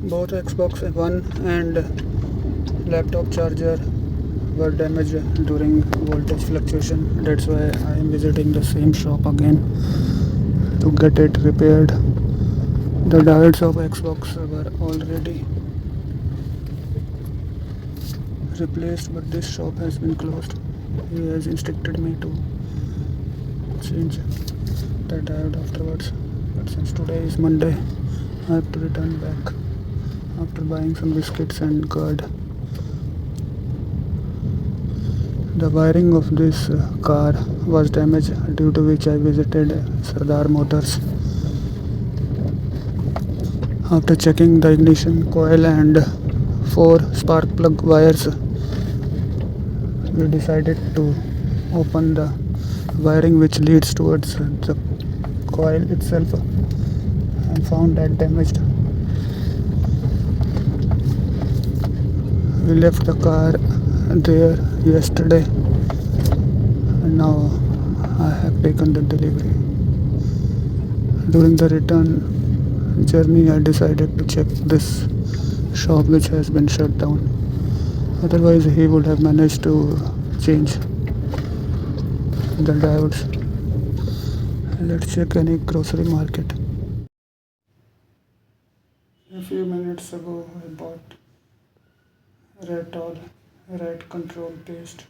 Both Xbox One and laptop charger were damaged during voltage fluctuation. That's why I am visiting the same shop again to get it repaired. The diodes of Xbox were already replaced, but this shop has been closed. He has instructed me to change the diode afterwards, but since today is Monday, I have to return back after buying some biscuits and curd. The wiring of this car was damaged, due to which I visited Sardar Motors. After checking the ignition coil and 4 spark plug wires, we decided to open the wiring which leads towards the coil itself and found that damaged. We left the car there yesterday and now I have taken the delivery. During the return journey, I decided to check this shop which has been shut down. Otherwise, he would have managed to change the diodes. Let's check any grocery market. A few minutes ago, I bought Ratol rat control paste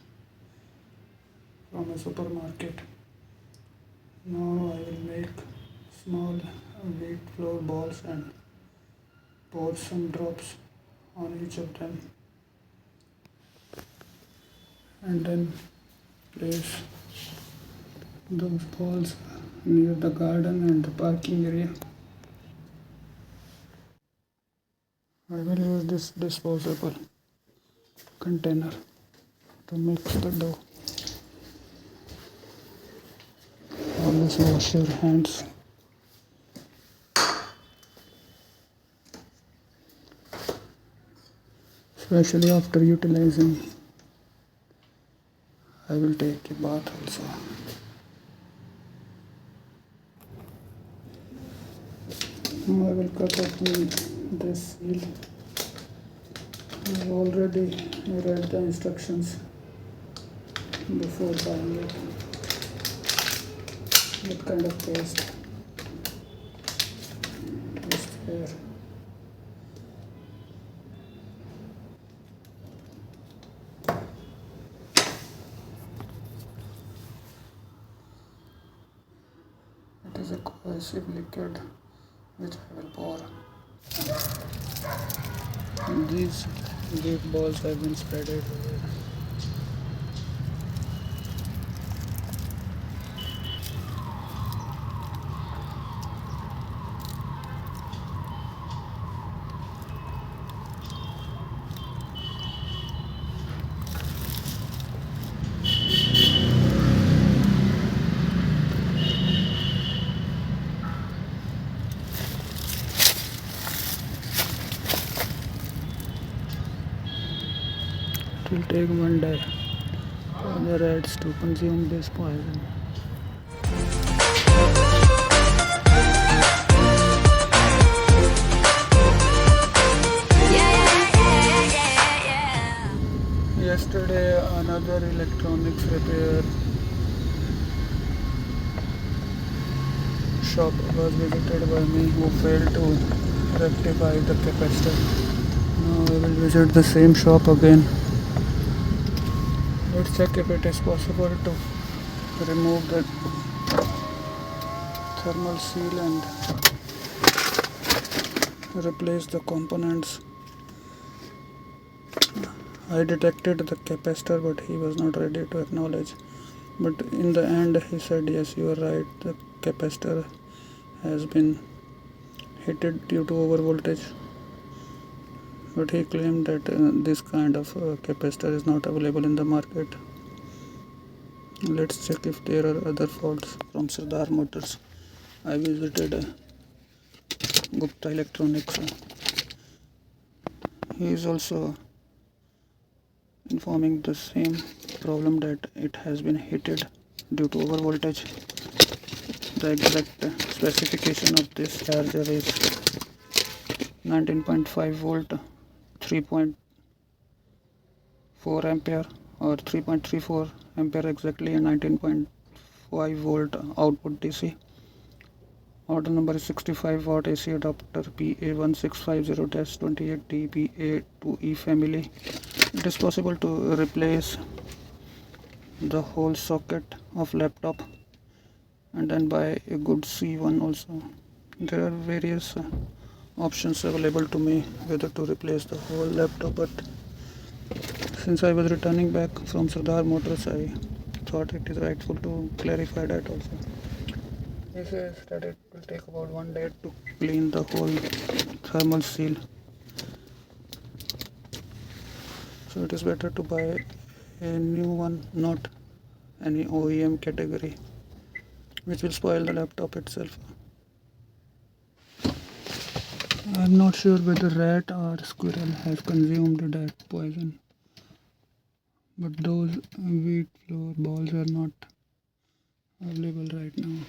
from a supermarket. Now I will make small wheat flour balls and pour some drops on each of them, and then place those balls near the garden and the parking area. I will use this disposable container to mix the dough. Always wash your hands. Especially after utilizing, I will take a bath also. Now I will cut open this seal. I have already read the instructions before buying it. What kind of paste is there? It is a cohesive liquid which I will pour. And these wheat balls have been spread everywhere. It will take one day for the rats to consume this poison. Yesterday, another electronics repair shop was visited by me who failed to rectify the capacitor. Now I will visit the same shop again. Let's check if it is possible to remove the thermal seal and replace the components. I detected the capacitor, but he was not ready to acknowledge. But in the end, he said, yes, you are right, the capacitor has been heated due to over voltage. But he claimed that this kind of capacitor is not available in the market. Let's check if there are other faults. From Sardar Motors, I visited Gupta Electronics. He is also informing the same problem, that it has been heated due to over voltage. The exact specification of this charger is 19.5 volt, 3.4 ampere or 3.34 ampere exactly, and 19.5 volt output DC. Order number is 65 watt AC adapter PA1650-28DBA2E family. It is possible to replace the whole socket of laptop and then buy a good C1 also. There are various options available to me whether to replace the whole laptop, but since I was returning back from Sardar Motors, I thought it is rightful to clarify that also. He says that it will take about 1 day to clean the whole thermal seal, so it is better to buy a new one, not any OEM category, which will spoil the laptop itself. I am not sure whether rat or squirrel has consumed that poison, but those wheat flour balls are not available right now.